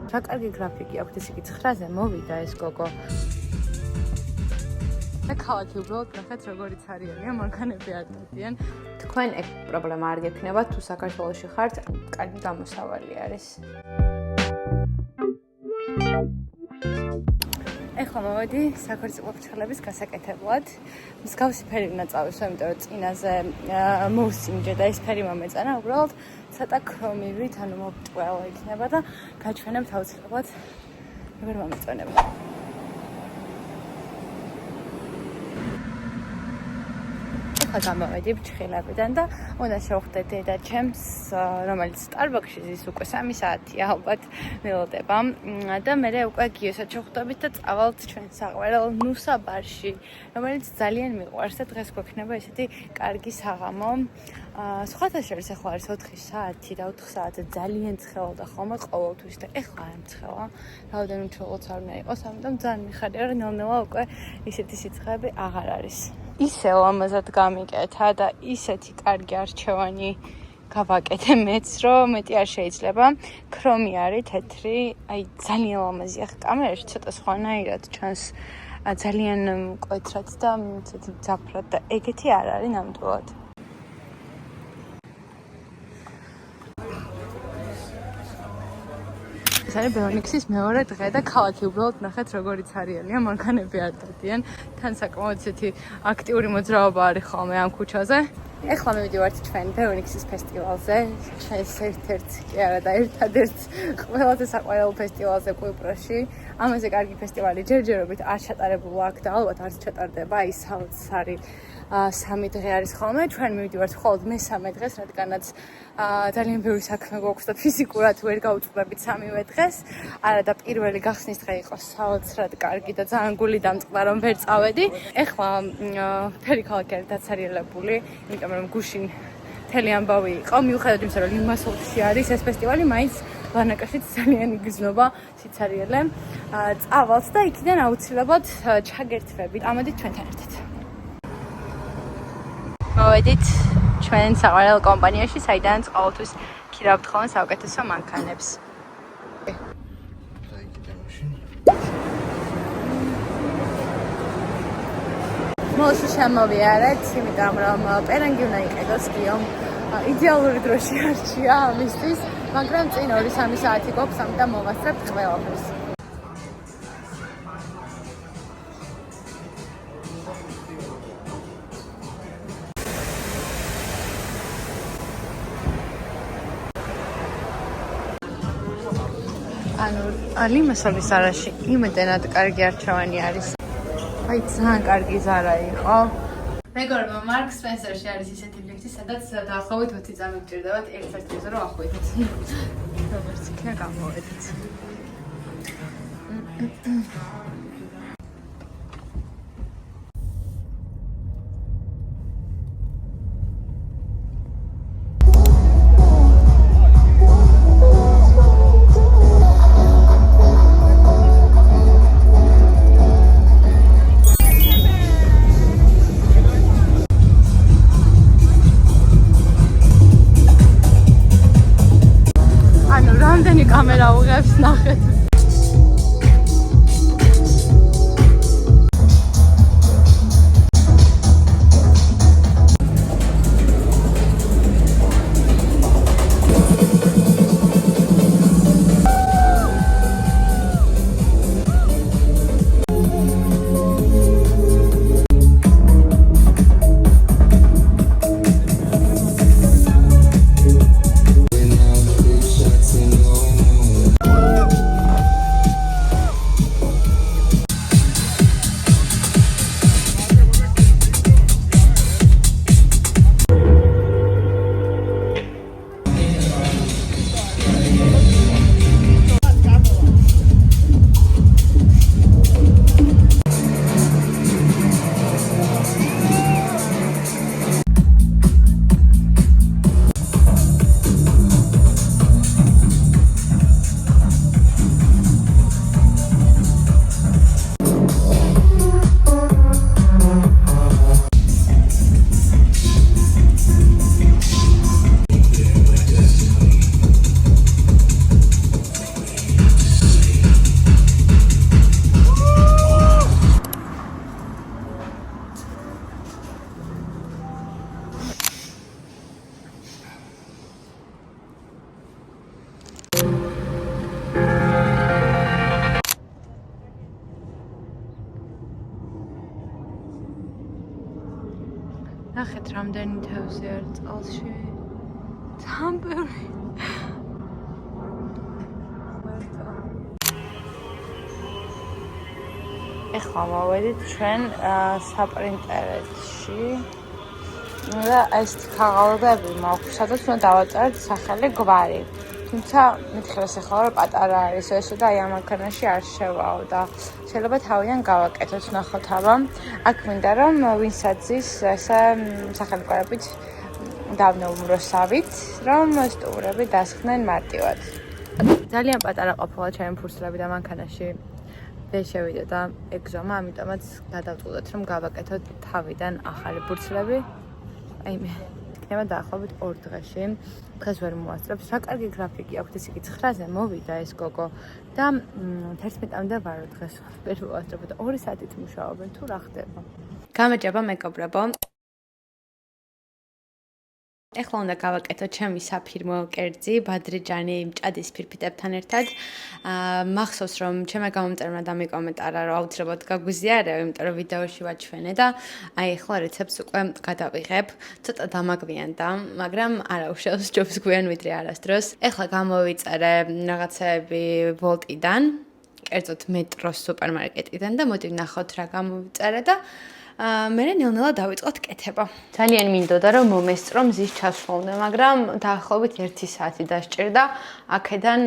რა კარგი გრაფიკი აქვს, ესე იგი 9-ზე მოვიდა ეს გოგო. და ქალაქი უბრალოდ ნახეთ როგორიც არიანია, მანქანები არ დადიან. თქვენ ეგ პრობლემა არ გექნება, თუ საქართველოში ხართ, კარგი გამოსავალი არის. ეხლა მოვედი საქორწინო ფრჩხილების გასაკეთებლად. მსგავსი ფერი უნდა წავისვა, იმიტომ რომ წინაზე მოვსინჯე და ეს ფერი მომეწონა, უბრალოდ ცოტა ქრომივით, ანუ მობტყველო იქნება და გაჩვენებთ აუცილებლად როგორ მომეწონება. ეხლა გამოვედი ფრჩხილებიდან და უნდა შევხვდე დედაჩემს, რომელიც Starbucks-ში ზის უკვე 3 საათია ალბათ ველოდება და მე უკვე გიოსად შევხვდებით და წავალთ ჩვენ საყვარელ ნუსა ბარში, რომელიც ძალიან მიყვარს და დღეს გვექნება ესეთი კარგი საღამო. სხვათა შორის ახლა არის 4 საათი და 4 საათზე ძალიან ცხელოდა ხოლმე ყოველთვის და ეხლა არ მცხელა. რაოდენიმე უჩვეულოც არ უნდა იყოს, ამიტომ ძალიან მიხარია, რომ ნელ-ნელა უკვე ისეთი სიცხეები აღარ არის. ისე ლამაზად გამიკეთა და ისეთი კარგი არჩევანი გავაკეთე მეც, რომ მეტი არ შეიძლება. ქრომი არის თეთრი, აი ძალიან ლამაზია. კამერაში ცოტა სხვანაირად ჩანს, ძალიან მკვეთრად და ცოტა ძაფრად და ეგეთი არ არის ნამდვილად. ეს არის ბეონიქსის მეორე დღე და ქალაქი უბრალოდ ნახეთ როგორიც არიანია, მანქანები არ დადიან. თან საკმაოდ ისეთი აქტიური მოძრაობა არის ხოლმე ამ ქუჩაზე. ეხლა მივიდივართ ჩვენ ბეონიქსის ფესტივალზე, ჩვენს ერთ-ერთ კი არა და ერთადერთ ყველაზე საყვარელ ფესტივალზე კვიპროსში. ამაზე კარგი ფესტივალი ჯერჯერობით არ ჩატარებულა აქ და ალბათ არც ჩატარდება, აი საოცარი 3 დღე არის ხოლმე. ჩვენ მივიდივართ მხოლოდ მესამე დღეს, რადგანაც ძალიან ბევრი საქმე გვაქვს და ფიზიკურად ვერ გავუწყდებით 3-ვე დღეს. არა და პირველი გახსნის დღე იყო საოცრად კარგი და ძალიან გული დამწყდა, რომ ვერ წავედი. ეხლა მთელი ქალაქი არის დაცარიელებული, იმიტომ რომ გუშინ მთელი ამბავი იყო, მიუხედავად იმისა, რომ ლიმასოლში არის ეს ფესტივალი, მაინც ლარნაკაშიც ძალიან იგრძნობა სიცარიელე. წავალთ და იქიდან აუცილებლად ჩაგერთვებით. ამოდით ჩვენთან ერთად. მოვედით ჩვენ საყვარელ კომპანიაში, საიდანაც ყოველთვის ქირავთ ხოლმე საუკეთესო მანქანებს. მოლში შემოვიარეთ, იმიტომ რომ პერანგი უნდა იყიდოს გიომ. იდეალური დროში არჩია ამისთვის, მაგრამ წინ 2-3 საათი გვაქვს, ამიტომ მოვასწრებთ ყველაფერს. ანუ ლიმასოლის არაში იმედენად კარგი არჩევანი არის. აი ძალიან კარგი ზარა იყო. მეგობრებო, მარკ სპენსერში არის ისეთი ლიფტი, სადაც დაახლოებით 20 წამი გჭირდებათ ერთ-ერთ გზაზე რომ ახვიდეთ. როგორც იქნა გამოვედით. კამერა უღებს ნახეთ. ნახეთ რამდენი თევზი არის წყალში. თან ბევრი. ეხლა მოვედით ჩვენ საპრინტერში. და ეს ქაღალდები მაქვს, სადაც უნდა დავაწეროთ სახელი გვარი. თუმცა მითხრას ახლა რომ პატარა არის ესე და აი ამანქანაში არ შევაო და შეიძლება თავიდან გავაკეთოთ ნახოთ აბა. აქ მინდა რომ ვინსაც ის ესე სახელი გვარებით დავნეუმროსავით, რომ სტუმრები დასხდნენ მარტივად. ძალიან პატარა ყოფილა ჩემი ფურცლები და მანქანაში. ვერ შევიდა და ეგზომა, ამიტომაც გადავწყვეტეთ რომ გავაკეთოთ თავიდან ახალი ფურცლები. აი მე იქნება დაახლოებით 2 დღეში. დღეს ვერ მოასწრებს. რა კარგი გრაფიკი აქვს, ესე იგი 9-ზე მოვიდა ეს გოგო და 11-მდე ვარო დღეს. ვერ მოასწრებ და 2 საათით მუშაობენ თუ რა ხდება. გამარჯობა მეგობრებო. ეხლა უნდა გავაკეთოთ ჩემი საფირმო კერძი, ბადრიჯანი მჭადის ფირფიტებთან ერთად. მახსოვს რომ ჩემმა გამომწერმა დამიკომენტარა რომ აუცილებლად გაგვიზიარებ, იმიტომ რომ ვიდეოში ვაჩვენე და აი ეხლა რეცეპტს უკვე გადავიღებ. ცოტა დამაგვიანდა, მაგრამ არა უშავს ჯობს გვიან ვიდრე არასდროს. ეხლა გამოვიწერე რაღაცები ვოლტიდან, კერძოდ მეტროს სუპერმარკეტიდან და მოდი ვნახოთ რა გამოვიწერე და მე ნელ-ნელა დავიწყოთ კეთება. ძალიან მინდოდა რომ მომესწრო მზის ჩასვლამდე, მაგრამ დაახლოებით 1 საათი დასჭირდა აქედან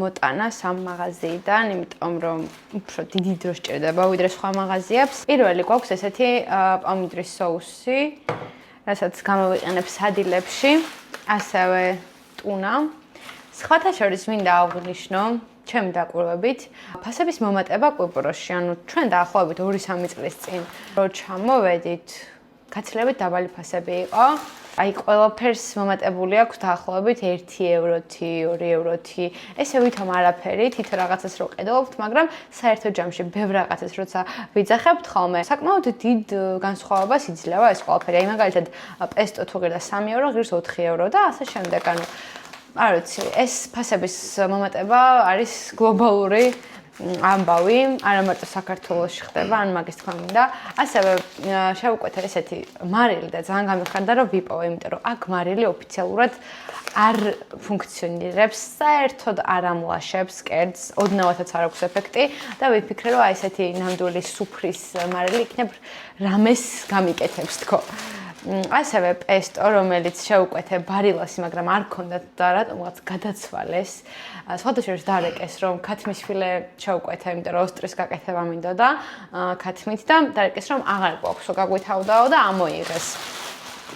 მოტანა სამ მაღაზიიდან, იმიტომ რომ უფრო დიდი დრო სჭირდება ვიდრე სხვა მაღაზიებს. პირველი გვაქვს ესეთი პომიდრის соуსი, რასაც გამოვიყენებ სადილებში, ასევე ტუნა. სხვათა შორის მინდა აღვნიშნო ჩემი დაკვირვებით, ფასების მომატება კვიპროსში, ანუ ჩვენ დაახლოებით 2-3 წლის წინ რო ჩამოვედით, გაცილებით დაბალი ფასები იყო. აი ყველაფერს მომატებული აქვს დაახლოებით 1 ევროთი, 2 ევროთი. ესე ვითომ არაფერი, თითო რაღაცას რო ყიდულობთ, მაგრამ საერთო ჯამში ბევრ რაღაცას როცა ვიძახებთ ხოლმე, საკმაოდ დიდ განსხვავებას იძლევა ეს ყველაფერი. აი მაგალითად, პესტო თუ ღირდა 3 евро, ღირს 4 евро და ასე შემდეგ, ანუ არ ვიცი, ეს ფასების მომატება არის გლობალური ამბავი, არა მარტო საქართველოში ხდება, ან მაგის თქმა მინდა. ასევე შევუკვეთე ესეთი მარილი და ძალიან გამიხარდა რომ ვიპოვე, იმიტომ რომ აქ მარილი ოფიციალურად არ ფუნქციონირებს, საერთოდ არ ამლაშებს კერძს, ოდნავადაც არ აქვს ეფექტი და ვიფიქრე რომ აი ესეთი ნამდვილი სუფრის მარილი იქნებ რამეს გამიკეთებს თქო. ასევე პესტო, რომელიც შევუკვეთე ბარილასი, მაგრამ არ ქონდათ და რატომღაც გადაცვალეს. სხვათა შორის დარეკეს, რომ ქათმისფილე შევუკვეთე, იმიტომ რომ ოსტრის გაკეთება მინდოდა ქათმით და დარეკეს, რომ აღარ გვაქვსო, გაგვითავდაო და ამოიღეს.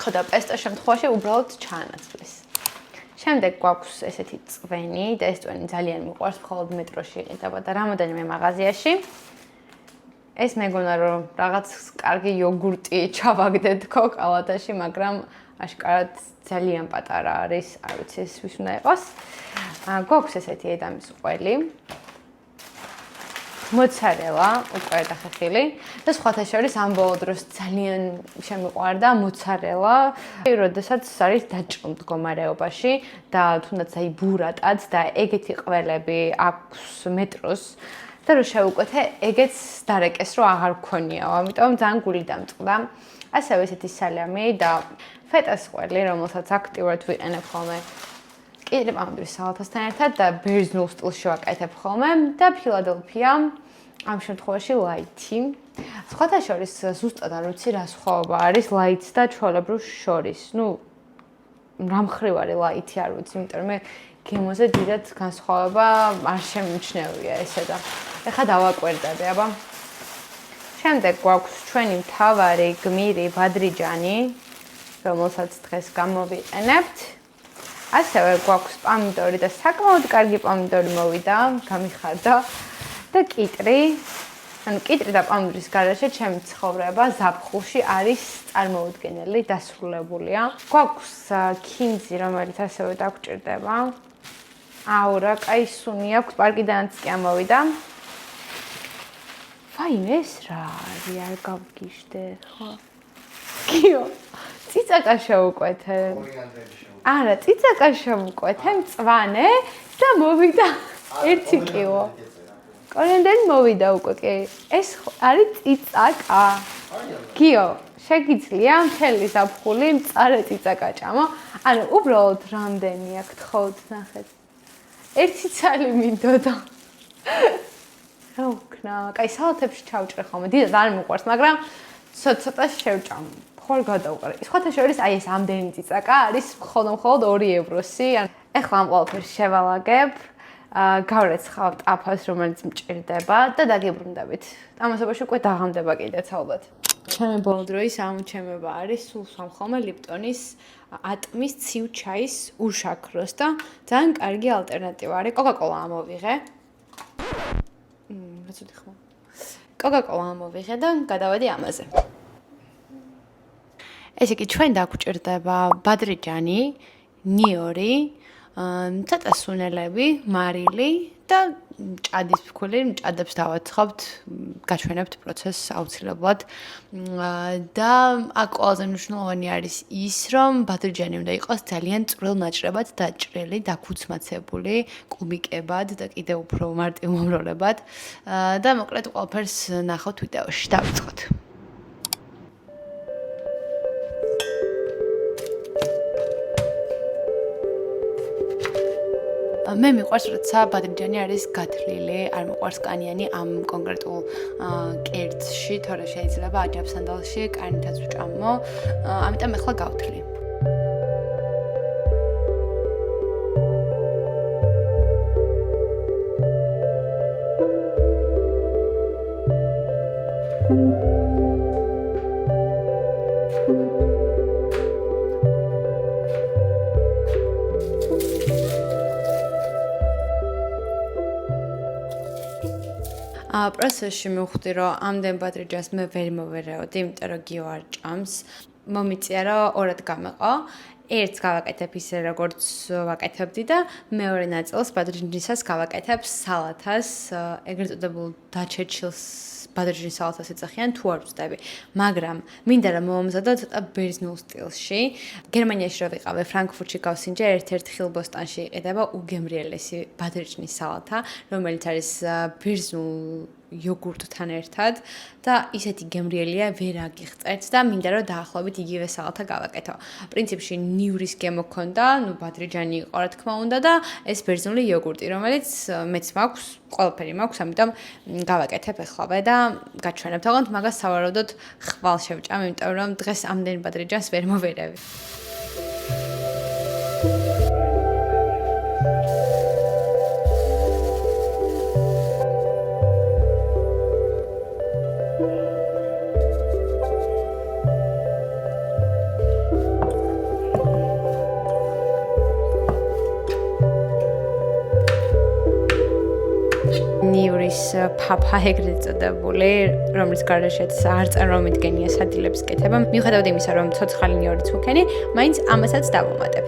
ხო და პესტოს შემთხვევაში უბრალოდ ჩაანაცვლეს. შემდეგ გვაქვს ესეთი წვენი და ეს წვენი ძალიან მიყვარს, მხოლოდ მეტროში იყიდება და რამოდენიმე მაღაზიაში. ეს მეგონა რომ რაღაც კარგი იოგურტი ჩავაგდეთ თქო კალათაში, მაგრამ აშკარად ძალიან პატარა არის, არ ვიცი ეს ვის უნდა იყოს. გვაქვს ესეთი ედამის ყველი. მოცარელა, უკვე დახეხილი და სხვათა შორის ამ ბოლო დროს ძალიან შემიყვარდა მოცარელა, როდესაც არის დაჭრილ მდგომარეობაში და თუნდაც აი ბურატად და ეგეთი ყველები აქვს მეტროს და რო შევუკვეთე, ეგეც დარეკეს, რომ აღარ გქონიაო, ამიტომ ძალიან გული დამწყდა. ასევე ესეთი სალამი და ფეტას ყველი, რომელსაც აქტიურად ვიყენებ ხოლმე კიდე პამიდრის სალათასთან ერთად და ბერძნულ სტილში ვაკეთებ ხოლმე და ფილადელფია, ამ შემთხვევაში ლაითი. სხვათა შორის ზუსტად არ ვიცი რა სხვაობა არის ლაითს და ჩვეულებრივ შორის. ნუ რა მხრივ არის ლაითი არ ვიცი, იმიტომ რომ მე გემოზე დიდად განსხვავება არ შემიჩნევია ესე და ეხლა დავაკვირდები, აბა. შემდეგ გვაქვს ჩვენი მთავარი გმირი ბადრიჯანი, რომელსაც დღეს გამოვიყენებთ. ასევე გვაქვს პომიდორი და საკმაოდ კარგი პომიდორი მოვიდა, გამიხარდა და კიტრი. ანუ კიტრი და პომიდორის გარეშე ჩემი ცხოვრება ზაფხულში არის წარმოუდგენელი, დასრულებულია. გვაქვს ქინძი, რომელიც ასევე დაგჭირდება. აუ რა კაი სუნი აქვს, პარკიდანაც კი ამოვიდა. ვაიმე ეს რა არის, არ გავგიჟდე, ხო? კიო, ციცაკა შევუკვეთე. არა, ციცაკა შევუკვეთე, მწვანე და მოვიდა 1 კილო. კორიანდერი მოვიდა უკვე კი. ეს არის ციცაკა. კიო, შეგიძლია მთელი ზაფხული მწარე წიწაკა გაჭამო. ანუ უბრალოდ რამდენი აქ თხოვთ ნახეთ. ერთი ცალი მინდოდა. რა ვქნა? კაი, სალათებში ჩავჭრე ხოლმე. დიდად არ მიყვარს, მაგრამ ცოტა შევჭამ. ხوار გადავყარე. სხვათა შორის აი ეს ამდენი წიწაკა არის მხოლოდ 2 ევროსი. ეხლა ამ ყველაფერს შევალაგებ. გავრეცხავთ აფას, რომელიც მჭირდება და დაგიბრუნდებით. ამასობაში უკვე დაღამდება კიდეც ალბათ. ჩემი ბოლო დროის ამოჩემება არის სულ სამხოლმე ლიპტონის ატმის ცივ ჩაის უშაქროს და ძალიან კარგი ალტერნატივა არის. კოკა-კოლა ამოვიღე. რა ცუდი ხმა. კოკა-კოლა ამოვიღე და გადავედი ამაზე. ესე იგი ჩვენ დაგვჭირდება ბადრიჯანი, ნიორი, ცოტა სუნელები, მარილი და ჭადის ფქული, ჭადებს დავაცხობთ, გაჩვენებთ პროცესს აუცილებლად. და აქ ყველაზე მნიშვნელოვანი არის ის, რომ ბადრიჯანი უნდა იყოს ძალიან წვრილ ნაჭრებად დაჭრილი, დაქუცმაცებული, კუბიკებად და კიდევ უფრო მარტივ მომროლებად. და მოკლედ ყველაფერს ნახავთ ვიდეოში. დავიწყოთ. მე მიყვარს, როცა ბადრიჯანი არის გათლილი, არ მიყვარს კანიანი ამ კონკრეტულ კერძში, თორე შეიძლება აჯაბსანდალში კანითაც ვჭამო. ამიტომ ახლა გავთლი. პროცესში მივხვდი, რომ ამდენ ბადრიჯანს მე ვერ მოვერეოდი, იმიტომ რომ გიო არ ჭამს. მომიწია, რომ ორად გამეყო. ერთს გავაკეთებ ისე, როგორც ვაკეთებდი და მეორე ნაწილს ბადრიჯანისას გავაკეთებ სალათას, ეგრეთ წოდებულ დაჩეჩილს ბადრიჯანის სალათას ეძახიან, თუ არ ვწდები. მაგრამ მინდა რომ მომზადო ცოტა ბერძნულ სტილში. გერმანიაში რო ვიყავე, ფრანკფურტში გავსინჯე, ერთ-ერთ ხილბოსტანში იყიდება უგემრიელესი ბადრიჯანის სალათა, რომელიც არის ბერძნულ იოგურტთან ერთად და ისეთი გემრიელია, ვერ აგიღწევთ და მინდა რომ დაახლოებით იგივე სალათა გავაკეთო. პრინციპში ნიურის გემო ქონდა, ბადრიჯანი იყო რა თქმა უნდა და ეს ბერძნული იოგურტი, რომელიც მეც მაქვს, ყველაფერი მაქვს, ამიტომ გავაკეთებ ახლავე და გაჩვენებ თქო, მაგას სავარაუდოდ ხვალ შევჭამ, იმიტომ რომ დღეს ამდენ ბადრიჯანს ვერ მოვერევი. ნიურის ფაფა ეგრეთ წოდებული, რომელიც გარშეც არ წარმომიდგენია სადილების კეთება. მიუხედავად იმისა, რომ ცოცხალი ნიორიც ვქენი, მაინც ამასაც დავუმატებ.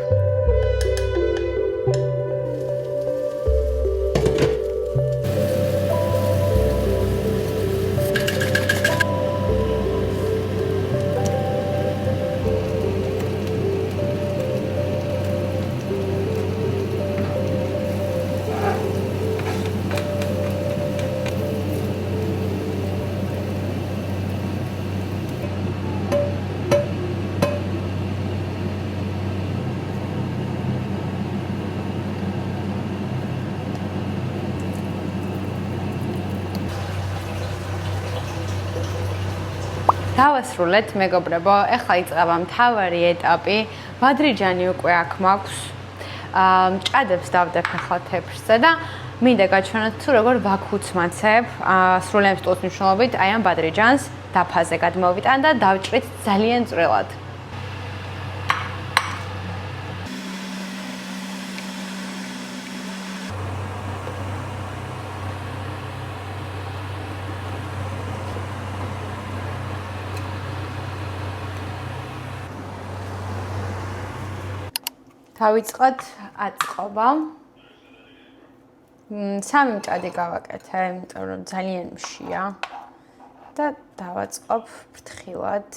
დავასრულეთ, მეგობრებო, ეხლა იწყება მთავარი ეტაპი. ბადრიჯანი უკვე აქ მაქვს. ჭადებს დავდებ ახლა თეფშზე და მინდა გაჩვენოთ თუ როგორ ვაქუცმაცებ სრულიად სტულის მნიშვნელობით აი ამ ბადრიჯანს დაფაზე გადმოვიტან და დავჭრით ძალიან წვრილად. დავიწყოთ აწყობა. 3 მჭადი გავაკეთე, იმიტომ რომ ძალიან მშია და დავაწყობ ფრთხილად.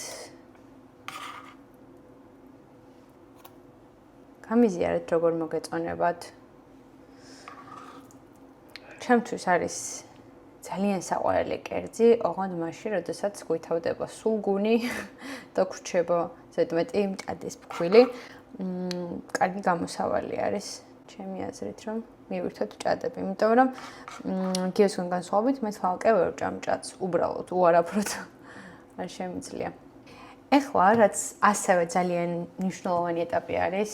გამიზიარეთ როგორ მოგეწონებათ. ჩემთვის არის ძალიან საყვარელი კერძი, ოღონდ მაშინ, როდესაც გვითავდება სულგუნი დაგვრჩება ზედმეტი მჭადის ფქვილი. კარგი გამოსავალი არის ჩემი აზრით, რომ მივირთოთ მჭადები, იმიტომ რომ გიოსგან განსხვავებით მე თვალკე ვერ ვჭამ მჭადს, უბრალოდ უარაფროდ არ შემიძლია. ეხლა რაც ასევე ძალიან მნიშვნელოვანი ეტაპი არის,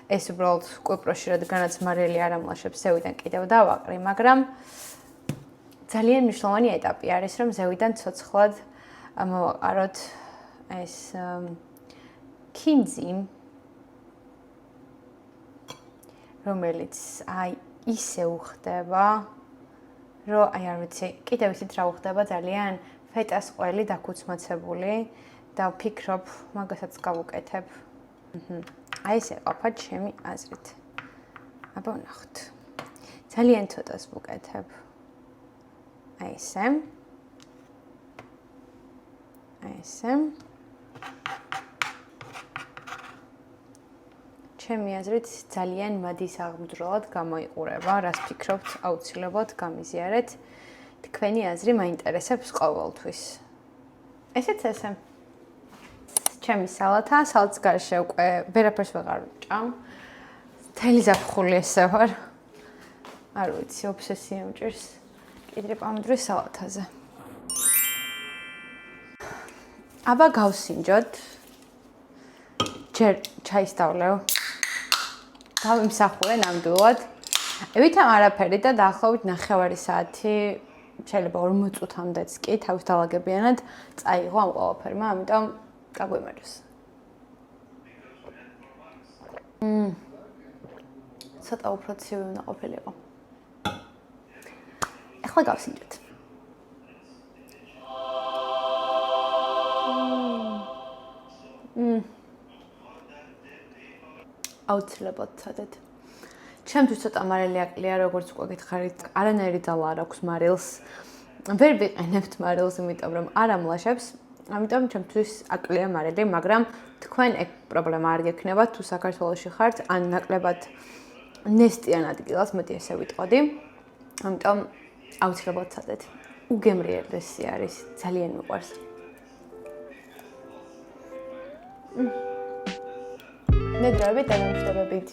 ეს უბრალოდ კვიპროსში რადგანაც მარიელი არ ამლაშებს ზევიდან კიდევ დავაყრი, მაგრამ ძალიან მნიშვნელოვანი ეტაპი არის, რომ ზევიდან ცოცხლად მოვაყაროთ ეს ქინძი, რომელიც აი ისე უხდება, რომ აი არ ვიცი, კიდევ ისეთ რა უხდება ძალიან ფეტას ყველი დაქუცმაცებული და ვფიქრობ, მაგასაც გავუკეთებ. აი ესე ყოფა ჩემი აზრით. აბა ვნახოთ. ძალიან ცოტას ვუკეთებ. აი ესე. აი ესე. ჩემი აზრით ძალიან მადის აღმძვრელად გამოიყურება, რას ფიქრობთ, აუცილებლად გამიზიარეთ. თქვენი აზრი მაინტერესებს ყოველთვის. ესეც ესე. ჩემი სალათა, სალათის გარშე უკვე ვერაფერს ვეღარ ვჭამ. მთელი ზაფხული ესე ვარ. არ ვიცი, ობსესია მჭირს. კიდე პამდრის სალათაზე. აბა გავსინჯოთ. ჯერ ჩაის დავლევ. დავიმსახურე ნამდვილად. ვითამ არაფერი და დაახლოებით 9 საათი, შეიძლება 40 წუთამდეც კი თავის დაალაგებიანად წაიღო ამ ყველაფერმა, ამიტომ გაგვიმარჯოს. ცოტა უფრო ცივი უნდა ყოფილიყო. ეხლა გავსინჯოთ. აუცილებლად ცადეთ. ჩემთვის ცოტა მარილი აკლია, როგორც უკვე გითხარით, არანაირი ძალა არ აქვს მარილს. ვერ ვიყენებთ მარილს, იმიტომ რომ არ ამლაშებს. ამიტომ ჩემთვის აკლია მარილი, მაგრამ თქვენ ეგ პრობლემა არ გექნებათ, თუ საქართველოში ხართ, ან ნაკლებად ნესტიან ადგილას, მეტი ესე ვიტყოდი. ამიტომ აუცილებლად ცადეთ. უგემრიელესი არის, ძალიან მიყვარს. ნედრები დამამშვიდობებით.